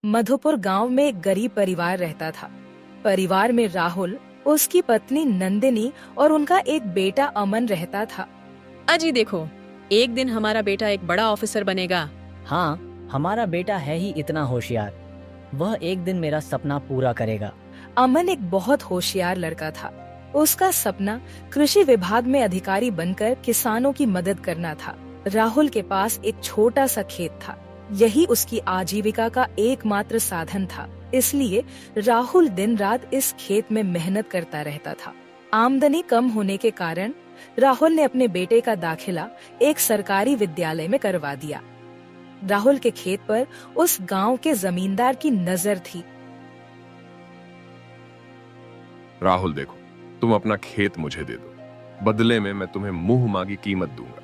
मधुपुर गांव में एक गरीब परिवार रहता था। परिवार में राहुल, उसकी पत्नी नंदिनी और उनका एक बेटा अमन रहता था। अजी देखो, एक दिन हमारा बेटा एक बड़ा ऑफिसर बनेगा। हाँ, हमारा बेटा है ही इतना होशियार। वह एक दिन मेरा सपना पूरा करेगा। अमन एक बहुत होशियार लड़का था। उसका सपना कृषि विभाग में अधिकारी बनकर किसानों की मदद करना था। राहुल के पास एक छोटा सा खेत था। यही उसकी आजीविका का एकमात्र साधन था। इसलिए राहुल दिन रात इस खेत में मेहनत करता रहता था। आमदनी कम होने के कारण राहुल ने अपने बेटे का दाखिला एक सरकारी विद्यालय में करवा दिया। राहुल के खेत पर उस गांव के जमींदार की नजर थी। राहुल देखो, तुम अपना खेत मुझे दे दो, बदले में मैं तुम्हें मुंह मांगी कीमत दूंगा।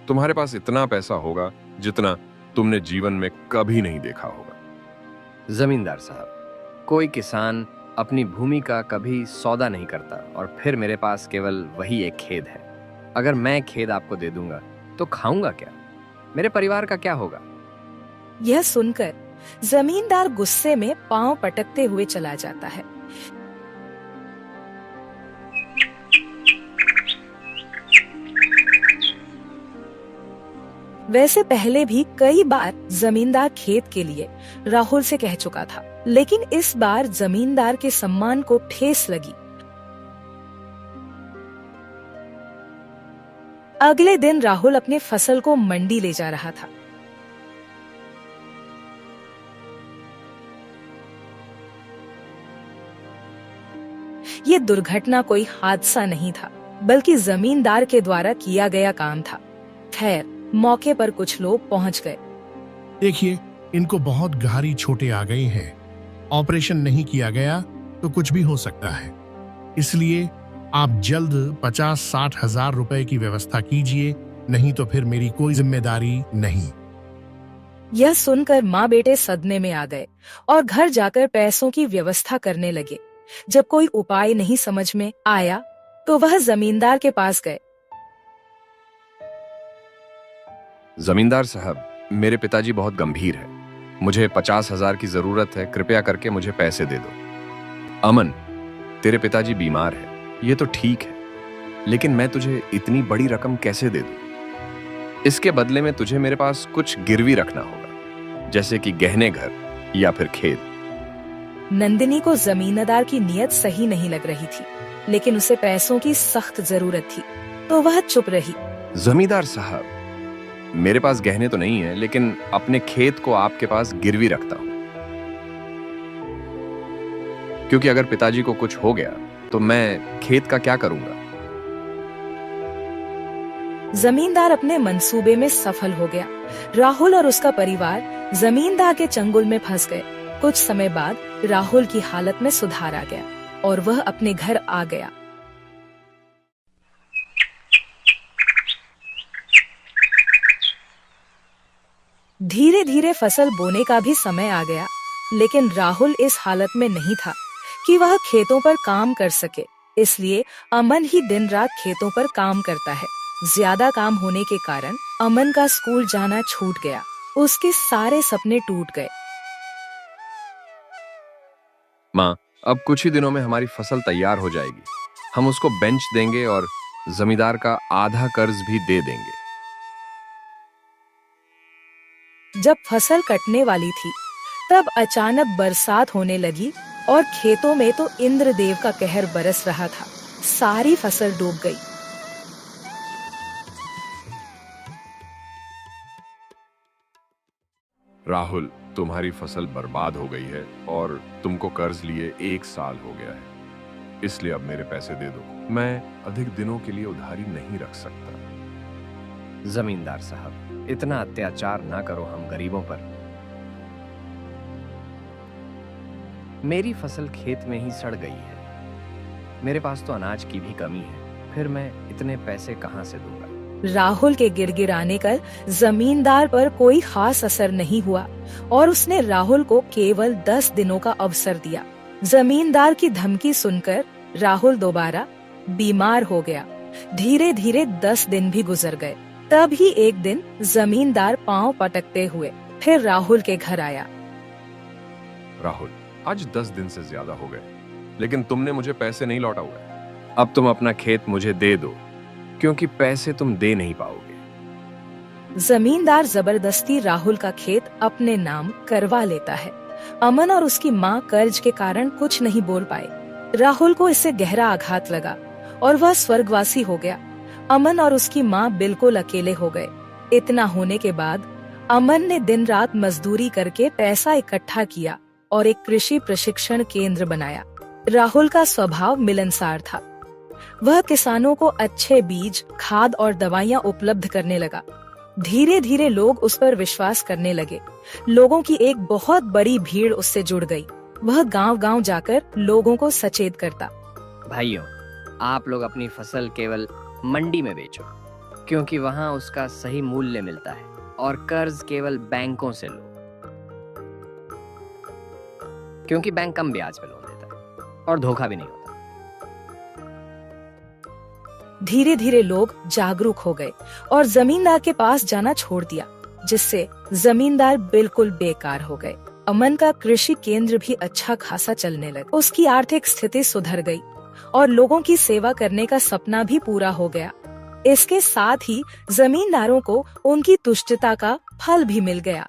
तुम्हारे पास इतना पैसा होगा जितना तुमने जीवन में कभी नहीं देखा होगा। जमींदार साहब, कोई किसान अपनी भूमि का कभी सौदा नहीं करता और फिर मेरे पास केवल वही एक खेत है। अगर मैं खेत आपको दे दूंगा तो खाऊंगा क्या? मेरे परिवार का क्या होगा? यह सुनकर जमींदार गुस्से में पांव पटकते हुए चला जाता है। वैसे पहले भी कई बार जमींदार खेत के लिए राहुल से कह चुका था, लेकिन इस बार जमींदार के सम्मान को ठेस लगी। अगले दिन राहुल अपने फसल को मंडी ले जा रहा था। ये दुर्घटना कोई हादसा नहीं था, बल्कि जमींदार के द्वारा किया गया काम था। खैर, मौके पर कुछ लोग पहुंच गए। देखिए, इनको बहुत गहरी चोटें आ गई हैं। ऑपरेशन नहीं किया गया तो कुछ भी हो सकता है। इसलिए आप जल्द 50-60 हजार रुपए की व्यवस्था कीजिए, नहीं तो फिर मेरी कोई जिम्मेदारी नहीं। यह सुनकर माँ बेटे सदमे में आ गए और घर जाकर पैसों की व्यवस्था करने लगे। जब कोई उपाय नहीं समझ में आया तो वह जमींदार के पास गए। जमींदार साहब, मेरे पिताजी बहुत गंभीर है। मुझे 50,000 की जरूरत है, कृपया करके मुझे पैसे दे दो। अमन, तेरे पिताजी बीमार है, ये तो ठीक है, लेकिन मैं तुझे इतनी बड़ी रकम कैसे दे दूं? इसके बदले में तुझे मेरे पास कुछ गिरवी रखना होगा, जैसे कि गहने, घर या फिर खेत। नंदिनी को जमींदार की नीयत सही नहीं लग रही थी, लेकिन उसे पैसों की सख्त जरूरत थी, तो वह चुप रही। जमींदार साहब, मेरे पास गहने तो नहीं है, लेकिन अपने खेत को आपके पास गिरवी रखता हूं, क्योंकि अगर पिताजी को कुछ हो गया तो मैं खेत का क्या करूंगा? जमींदार अपने मंसूबे में सफल हो गया। राहुल और उसका परिवार जमींदार के चंगुल में फंस गए। कुछ समय बाद राहुल की हालत में सुधार आ गया और वह अपने घर आ गया। धीरे धीरे फसल बोने का भी समय आ गया, लेकिन राहुल इस हालत में नहीं था कि वह खेतों पर काम कर सके। इसलिए अमन ही दिन रात खेतों पर काम करता है। ज्यादा काम होने के कारण अमन का स्कूल जाना छूट गया। उसके सारे सपने टूट गए। माँ, अब कुछ ही दिनों में हमारी फसल तैयार हो जाएगी। हम उसको बेंच देंगे और जमींदार का आधा कर्ज भी दे देंगे। जब फसल कटने वाली थी, तब अचानक बरसात होने लगी और खेतों में तो इंद्रदेव का कहर बरस रहा था। सारी फसल डूब गई। राहुल, तुम्हारी फसल बर्बाद हो गई है और तुमको कर्ज लिए 1 साल हो गया है। इसलिए अब मेरे पैसे दे दो। मैं अधिक दिनों के लिए उधारी नहीं रख सकता। जमींदार साहब, इतना अत्याचार ना करो हम गरीबों पर। मेरी फसल खेत में ही सड़ गई है। मेरे पास तो अनाज की भी कमी है, फिर मैं इतने पैसे कहां से दूंगा? राहुल के गिड़गिड़ाने कर जमींदार पर कोई खास असर नहीं हुआ और उसने राहुल को केवल 10 दिनों का अवसर दिया। जमींदार की धमकी सुनकर राहुल दोबारा बीमार हो गया। धीरे धीरे 10 दिन भी गुजर गए। तब ही एक दिन जमींदार पांव पटकते हुए फिर राहुल के घर आया। राहुल, आज 10 दिन से ज्यादा हो गए, लेकिन तुमने मुझे पैसे नहीं लौटा हुए। अब तुम अपना खेत मुझे दे दो, क्योंकि पैसे तुम दे नहीं पाओगे। जमींदार जबरदस्ती राहुल का खेत अपने नाम करवा लेता है। अमन और उसकी माँ कर्ज के कारण कुछ नहीं बोल पाए। राहुल को इससे गहरा आघात लगा और वह स्वर्गवासी हो गया। अमन और उसकी माँ बिल्कुल अकेले हो गए। इतना होने के बाद अमन ने दिन रात मजदूरी करके पैसा इकट्ठा किया और एक कृषि प्रशिक्षण केंद्र बनाया। राहुल का स्वभाव मिलनसार था। वह किसानों को अच्छे बीज, खाद और दवाइयाँ उपलब्ध करने लगा। धीरे धीरे लोग उस पर विश्वास करने लगे। लोगों की एक बहुत बड़ी भीड़ उससे जुड़ गई। वह गांव-गांव जाकर लोगों को सचेत करता। भाइयों, आप लोग अपनी फसल केवल मंडी में बेचो, क्योंकि वहां उसका सही मूल्य मिलता है, और कर्ज केवल बैंकों से लो, क्योंकि बैंक कम ब्याज पे लोन देता है और धोखा भी नहीं होता। धीरे धीरे लोग जागरूक हो गए और जमींदार के पास जाना छोड़ दिया, जिससे जमींदार बिल्कुल बेकार हो गए। अमन का कृषि केंद्र भी अच्छा खासा चलने लगा। उसकी आर्थिक स्थिति सुधर गई और लोगों की सेवा करने का सपना भी पूरा हो गया। इसके साथ ही जमींदारों को उनकी तुष्टता का फल भी मिल गया।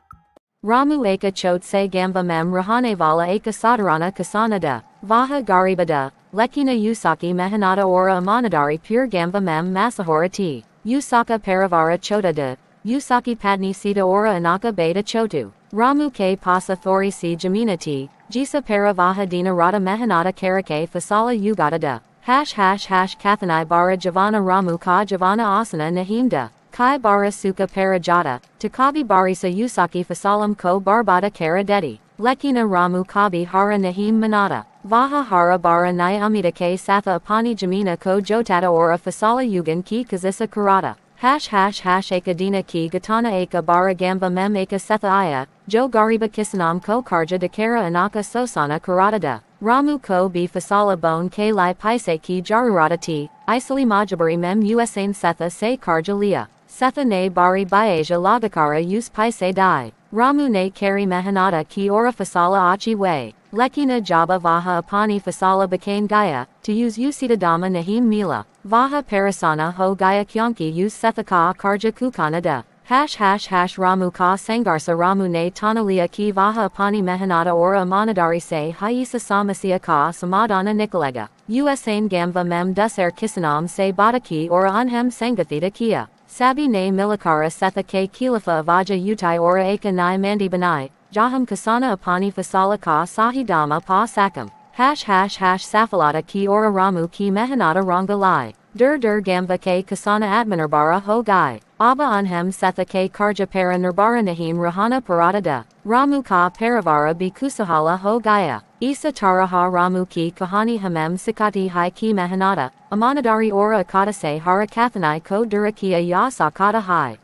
Ramu eka chotse gamba mem rahane vala eka sadarana kasanada, vaha garibada, lekina usaki mehanada ora amanadari pure gamba mem masahorati, usaka paravara chodada, usaki padni sita ora anaka beta chotu, Ramu ke pasa thori si jaminati, jisa paravaha dina rata mehanada karake fasala ugadada, ##kathanai bara javana Ramu ka javana asana nahimda. Kai bara suka parajata, Takabi barisa usaki fasalam ko barbata kara dedi, Lekina Ramu kabi hara nahim manata, Vaha hara bara nai amida ke satha apani jamina ko jotata ora fasala yugan ki kazisa karata, ##ekadina ki gatana eka bara gamba mem eka setha aya, jo gariba kisanam ko karja de kara anaka sosana karatada, Ramu ko bi fasala bone ke lai paise ki jarurata ti, isali majabari mem usain setha se karja liya. Setha ne bari baeja lagakara use paise dai, Ramu ne kari mehanata ki ora fasala achi way, Lekina jaba vaha apani fasala bakain gaya, to use usita dama nahim mila, vaha parasana ho gaya kyonki use setha ka karja kukanada, ##Ramu ka sangarsa Ramu ne tanalia ki vaha apani mehanata ora amanadari se haisa samasia ka samadana nikolega, usain gamba mem duser kisanam se bataki ora anhem sangathita kia. Sabi ne milikara setha ke kilafa avaja utai ora eka nai mandi banai, jaham kasana apani fasala ka sahi dama pa sakam, ##safalata ki ora Ramu ki mehanata rangalai, dur gamba ke kasana atmanarbara ho gai, aba anhem setha ke karja para narbara nahim rahana paradada, Ramu ka paravara bi kusahala ho gaya, isa taraha Ramu ki kahani hamem sikati hai ki mehanata, amanadari ora akata se hara kathanai ko durakia ya sakata hai।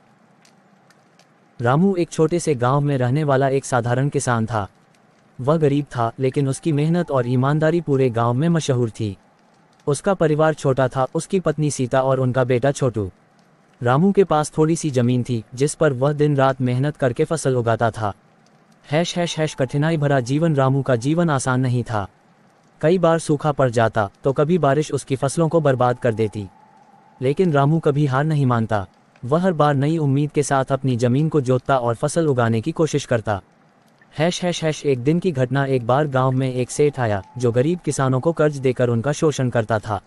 Ramu एक छोटे से गांव में रहने वाला एक साधारण किसान था। वह गरीब था, लेकिन उसकी मेहनत और ईमानदारी पूरे गांव में मशहूर थी। उसका परिवार छोटा था, उसकी पत्नी सीता और उनका बेटा छोटू। रामू के पास थोड़ी सी जमीन थी, जिस पर वह दिन रात मेहनत करके फसल उगाता था। कठिनाई भरा जीवन। रामू का जीवन आसान नहीं था। कई बार सूखा पड़ जाता तो कभी बारिश उसकी फसलों को बर्बाद कर देती, लेकिन रामू कभी हार नहीं मानता। वह हर बार नई उम्मीद के साथ अपनी जमीन को जोतता और फसल उगाने की कोशिश करता। एक दिन की घटना। एक बार गांव में एक सेठ आया जो गरीब किसानों को कर्ज देकर उनका शोषण करता था।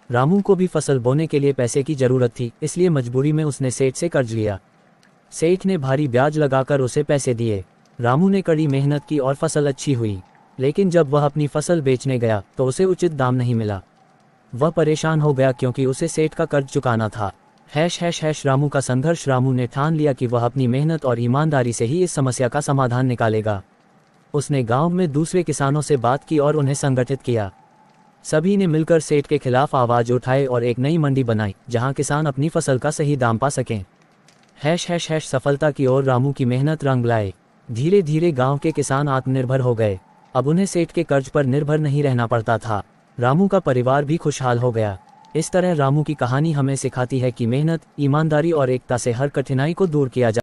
रामू को भी फसल बोने के लिए पैसे की जरूरत थी, इसलिए मजबूरी में उसने सेठ से कर्ज लिया। सेठ ने भारी ब्याज लगाकर उसे पैसे दिए। रामू ने कड़ी मेहनत की और फसल अच्छी हुई, लेकिन जब वह अपनी फसल बेचने गया तो उसे उचित दाम नहीं मिला। वह परेशान हो गया क्योंकि उसे सेठ का कर्ज चुकाना था। रामू का संघर्ष। रामू ने ठान लिया कि वह अपनी मेहनत और ईमानदारी से ही इस समस्या का समाधान निकालेगा। उसने गांव में दूसरे किसानों से बात की और उन्हें संगठित किया। सभी ने मिलकर सेठ के खिलाफ आवाज उठाई और एक नई मंडी बनाई जहां किसान अपनी फसल का सही दाम पा सकें। सफलता की ओर रामू की मेहनत रंग लाए। धीरे धीरे गांव के किसान आत्मनिर्भर हो गए। अब उन्हें सेठ के कर्ज पर निर्भर नहीं रहना पड़ता था। रामू का परिवार भी खुशहाल हो गया। इस तरह रामू की कहानी हमें सिखाती है कि मेहनत, ईमानदारी और एकता से हर कठिनाई को दूर किया जा